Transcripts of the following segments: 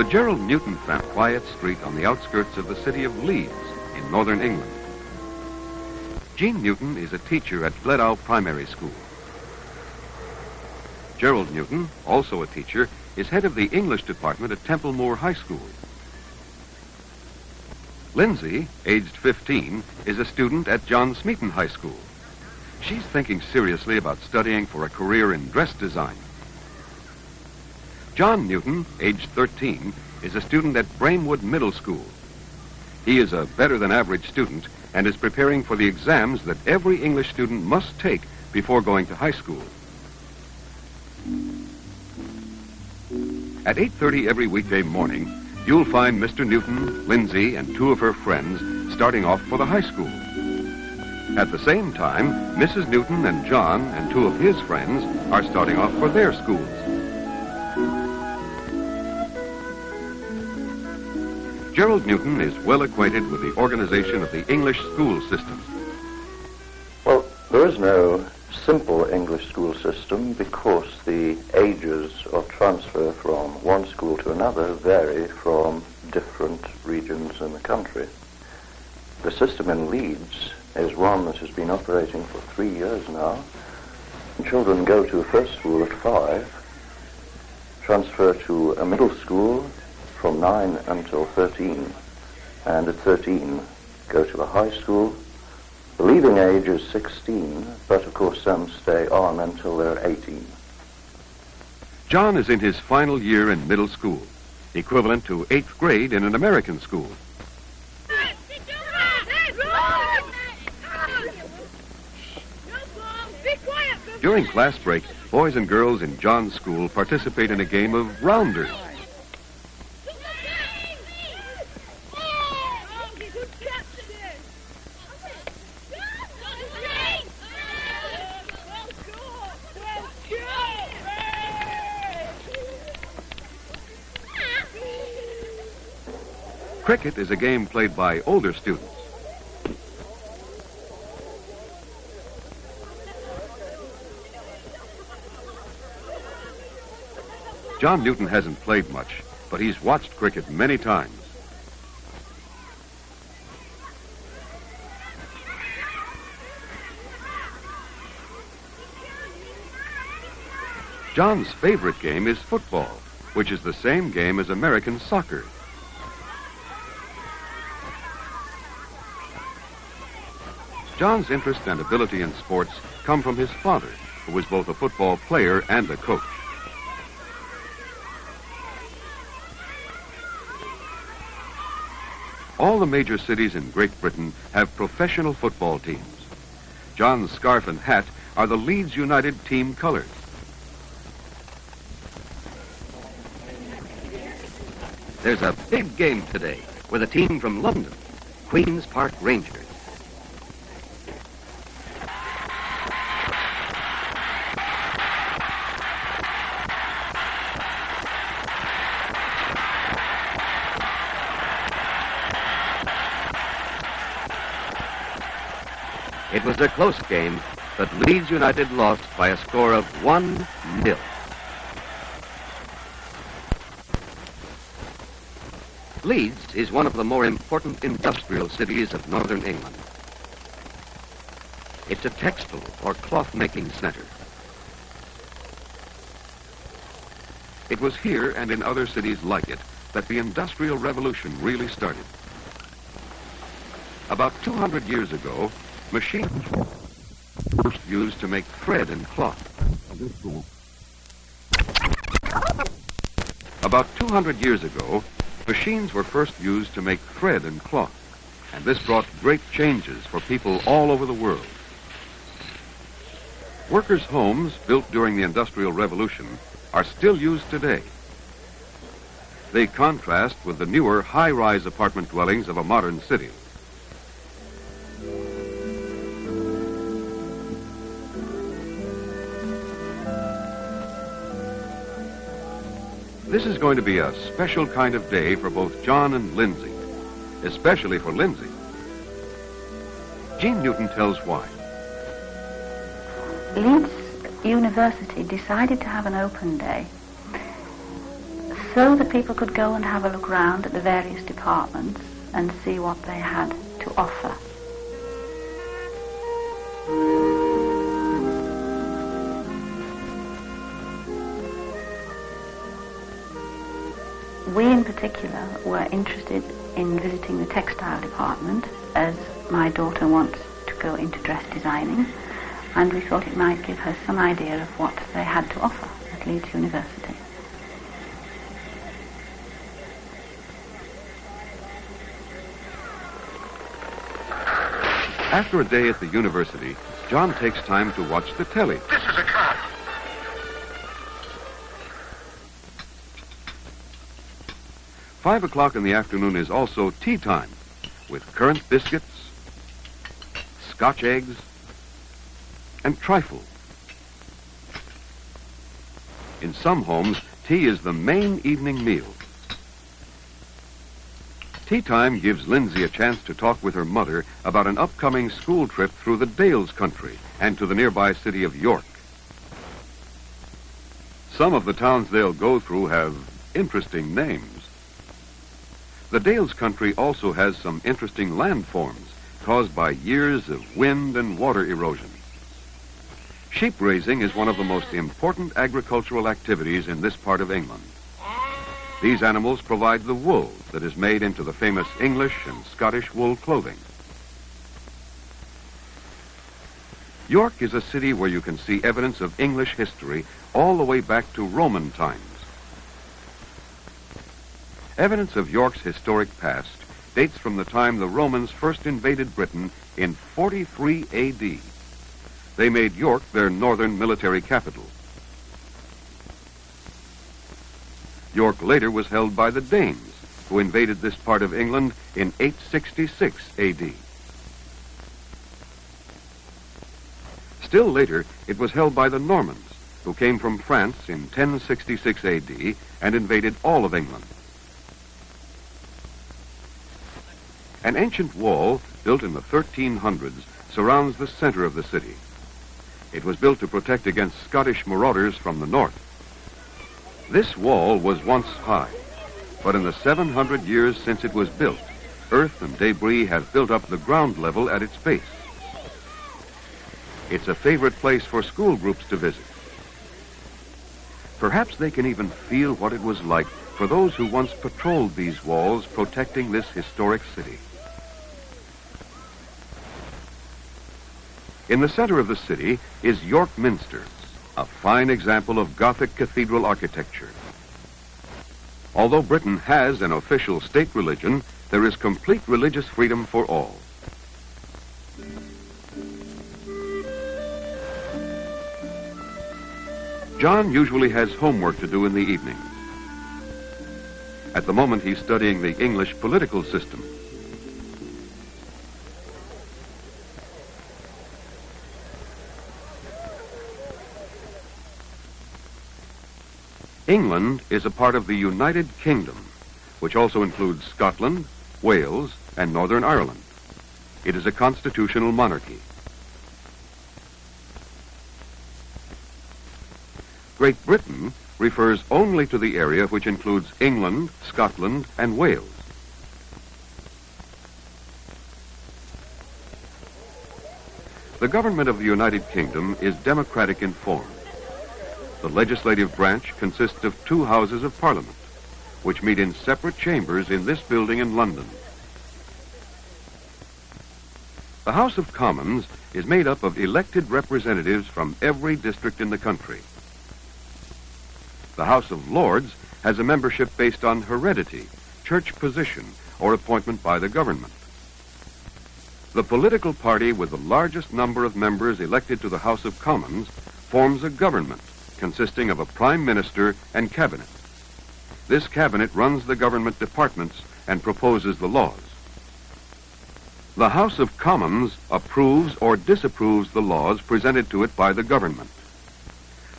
Gerald Newton found a quiet street on the outskirts of the city of Leeds in northern England. Jean Newton is a teacher at Bledow Primary School. Gerald Newton, also a teacher, is head of the English department at Templemore High School. Lindsay, aged 15, is a student at John Smeaton High School. She's thinking seriously about studying for a career in dress design. John Newton, aged 13, is a student at Bramewood Middle School. He is a better-than-average student and is preparing for the exams that every English student must take before going to high school. At 8:30 every weekday morning, you'll find Mr. Newton, Lindsay, and two of her friends starting off for the high school. At the same time, Mrs. Newton and John and two of his friends are starting off for their schools. Gerald Newton is well acquainted with the organization of the English school system. Well, there is no simple English school system because the ages of transfer from one school to another vary from different regions in the country. The system in Leeds is one that has been operating for 3 years now. And children go to a first school at 5, transfer to a middle school from 9 until 13, and at 13 go to a high school. The leaving age is 16, but of course some stay on until they're 18. John is in his final year in middle school, equivalent to 8th grade in an American school. During class break, boys and girls in John's school participate in a game of rounders. Cricket is a game played by older students. John Newton hasn't played much, but he's watched cricket many times. John's favorite game is football, which is the same game as American soccer. John's interest and ability in sports come from his father, who was both a football player and a coach. All the major cities in Great Britain have professional football teams. John's scarf and hat are the Leeds United team colors. There's a big game today with a team from London, Queen's Park Rangers. It was a close game, but Leeds United lost by a score of 1-0. Leeds is one of the more important industrial cities of northern England. It's a textile or cloth-making center. It was here and in other cities like it that the Industrial Revolution really started. About 200 years ago, machines were first used to make thread and cloth. About 200 years ago, machines were first used to make thread and cloth, and this brought great changes for people all over the world. Workers' homes built during the Industrial Revolution are still used today. They contrast with the newer high-rise apartment dwellings of a modern city. This is going to be a special kind of day for both John and Lindsay, especially for Lindsay. Jean Newton tells why. Leeds University decided to have an open day so that people could go and have a look round at the various departments and see what they had to offer. We in particular were interested in visiting the textile department, as my daughter wants to go into dress designing, and we thought it might give her some idea of what they had to offer at Leeds University. After a day at the university, John takes time to watch the telly. This is a car. 5 o'clock in the afternoon is also tea time, with currant biscuits, Scotch eggs, and trifle. In some homes, tea is the main evening meal. Tea time gives Lindsay a chance to talk with her mother about an upcoming school trip through the Dales country and to the nearby city of York. Some of the towns they'll go through have interesting names. The Dales country also has some interesting landforms caused by years of wind and water erosion. Sheep raising is one of the most important agricultural activities in this part of England. These animals provide the wool that is made into the famous English and Scottish wool clothing. York is a city where you can see evidence of English history all the way back to Roman times. Evidence of York's historic past dates from the time the Romans first invaded Britain in 43 A.D. They made York their northern military capital. York later was held by the Danes, who invaded this part of England in 866 A.D. Still later, it was held by the Normans, who came from France in 1066 A.D. and invaded all of England. An ancient wall built in the 1300s surrounds the center of the city. It was built to protect against Scottish marauders from the north. This wall was once high, but in the 700 years since it was built, earth and debris have built up the ground level at its base. It's a favorite place for school groups to visit. Perhaps they can even feel what it was like for those who once patrolled these walls protecting this historic city. In the center of the city is York Minster, a fine example of Gothic cathedral architecture. Although Britain has an official state religion, there is complete religious freedom for all. John usually has homework to do in the evenings. At the moment, he's studying the English political system. England is a part of the United Kingdom, which also includes Scotland, Wales, and Northern Ireland. It is a constitutional monarchy. Great Britain refers only to the area which includes England, Scotland, and Wales. The government of the United Kingdom is democratic in form. The legislative branch consists of 2 houses of Parliament, which meet in separate chambers in this building in London. The House of Commons is made up of elected representatives from every district in the country. The House of Lords has a membership based on heredity, church position, or appointment by the government. The political party with the largest number of members elected to the House of Commons forms a government consisting of a prime minister and cabinet. This cabinet runs the government departments and proposes the laws. The House of Commons approves or disapproves the laws presented to it by the government.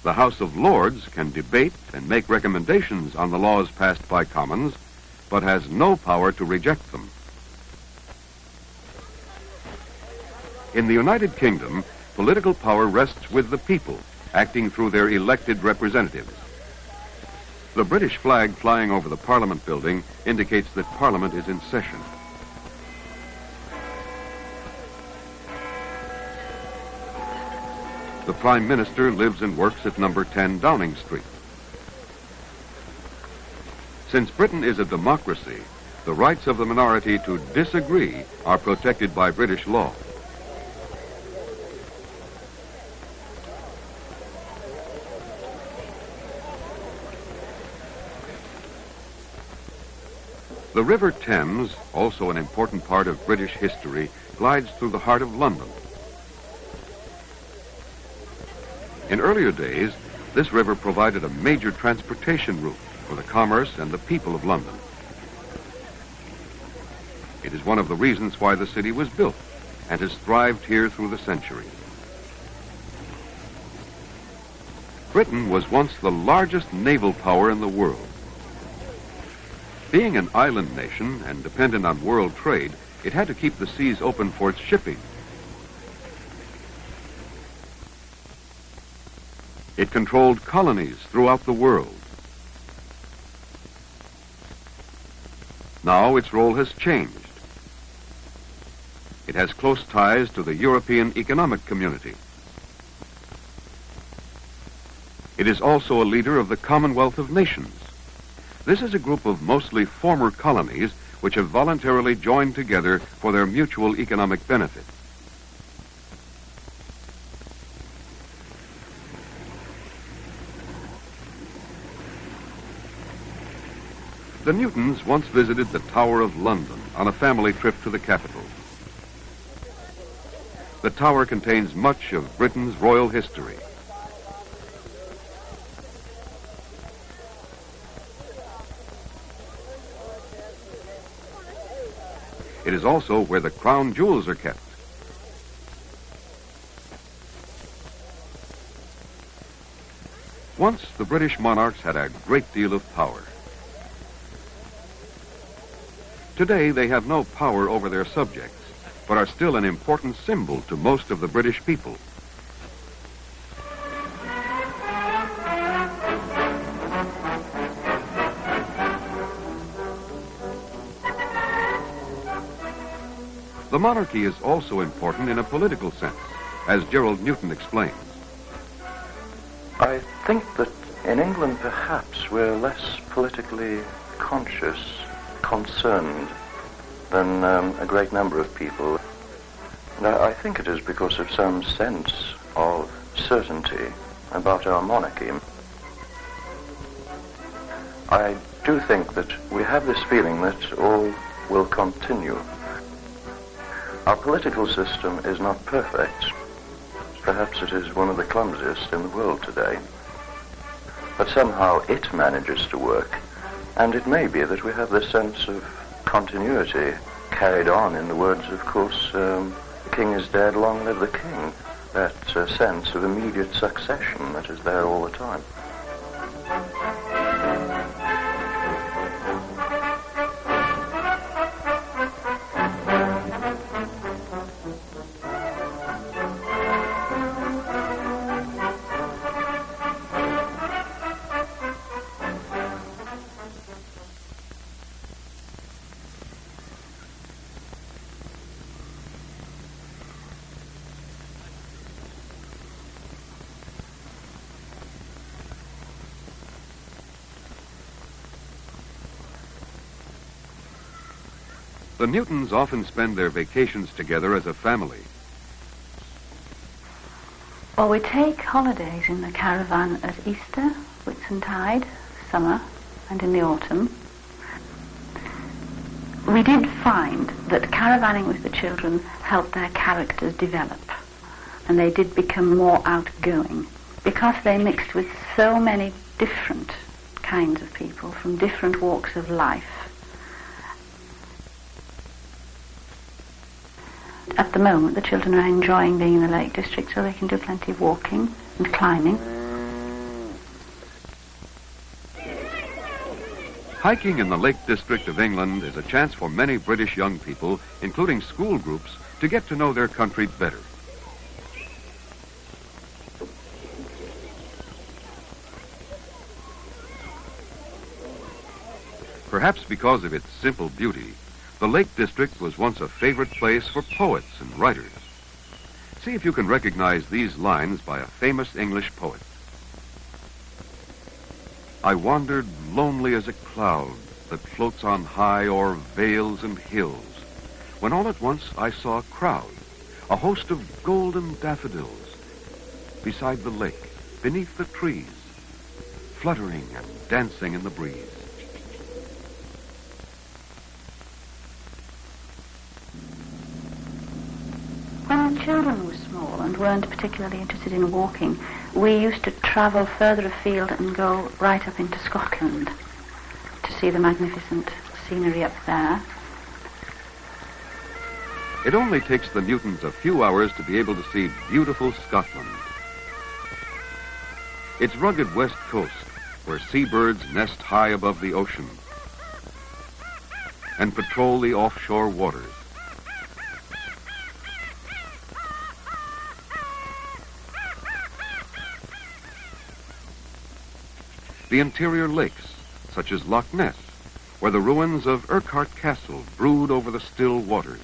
The House of Lords can debate and make recommendations on the laws passed by Commons, but has no power to reject them. In the United Kingdom, political power rests with the people, acting through their elected representatives. The British flag flying over the Parliament building indicates that Parliament is in session. The Prime Minister lives and works at number 10 Downing Street. Since Britain is a democracy, the rights of the minority to disagree are protected by British law. The River Thames, also an important part of British history, glides through the heart of London. In earlier days, this river provided a major transportation route for the commerce and the people of London. It is one of the reasons why the city was built and has thrived here through the centuries. Britain was once the largest naval power in the world. Being an island nation and dependent on world trade, it had to keep the seas open for its shipping. It controlled colonies throughout the world. Now its role has changed. It has close ties to the European Economic Community. It is also a leader of the Commonwealth of Nations. This is a group of mostly former colonies which have voluntarily joined together for their mutual economic benefit. The Newtons once visited the Tower of London on a family trip to the capital. The tower contains much of Britain's royal history. It is also where the crown jewels are kept. Once, the British monarchs had a great deal of power. Today, they have no power over their subjects, but are still an important symbol to most of the British people. The monarchy is also important in a political sense, as Gerald Newton explains. I think that in England, perhaps, we're less politically conscious, concerned than a great number of people. And I think it is because of some sense of certainty about our monarchy. I do think that we have this feeling that all will continue. Our political system is not perfect. Perhaps it is one of the clumsiest in the world today. But somehow it manages to work. And it may be that we have this sense of continuity carried on, in the words, of course, the king is dead, long live the king. That sense of immediate succession that is there all the time. The Newtons often spend their vacations together as a family. Well, we take holidays in the caravan at Easter, Whitsuntide, summer, and in the autumn. We did find that caravanning with the children helped their characters develop, and they did become more outgoing because they mixed with so many different kinds of people from different walks of life. At the moment, the children are enjoying being in the Lake District, so they can do plenty of walking and climbing. Hiking in the Lake District of England is a chance for many British young people, including school groups, to get to know their country better. Perhaps because of its simple beauty, the Lake District was once a favorite place for poets and writers. See if you can recognize these lines by a famous English poet. I wandered lonely as a cloud that floats on high o'er vales and hills, when all at once I saw a crowd, a host of golden daffodils, beside the lake, beneath the trees, fluttering and dancing in the breeze. When children were small and weren't particularly interested in walking, we used to travel further afield and go right up into Scotland to see the magnificent scenery up there. It only takes the Newtons a few hours to be able to see beautiful Scotland. Its rugged west coast, where seabirds nest high above the ocean and patrol the offshore waters. The interior lakes, such as Loch Ness, where the ruins of Urquhart Castle brood over the still waters,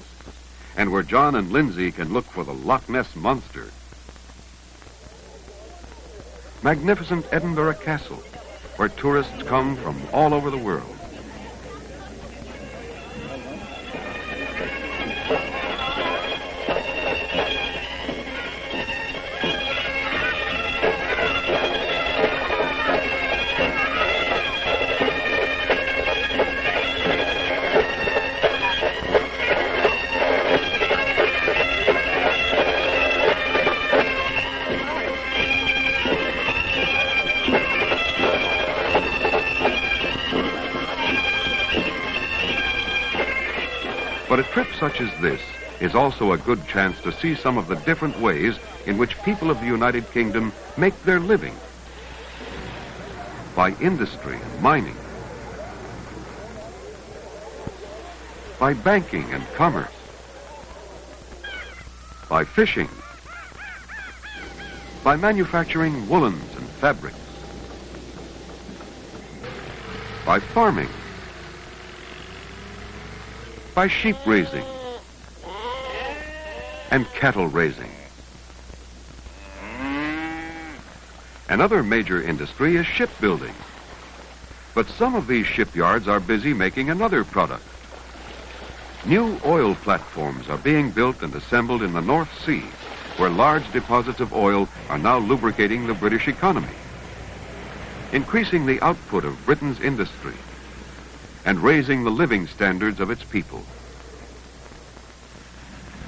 and where John and Lindsay can look for the Loch Ness Monster. Magnificent Edinburgh Castle, where tourists come from all over the world. But a trip such as this is also a good chance to see some of the different ways in which people of the United Kingdom make their living. By industry and mining. By banking and commerce. By fishing. By manufacturing woolens and fabrics. By farming. By sheep raising and cattle raising. Another major industry is shipbuilding. But some of these shipyards are busy making another product. New oil platforms are being built and assembled in the North Sea, where large deposits of oil are now lubricating the British economy, increasing the output of Britain's industry, and raising the living standards of its people.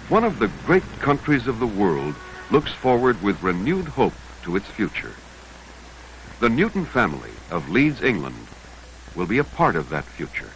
One of the great countries of the world looks forward with renewed hope to its future. The Newton family of Leeds, England, will be a part of that future.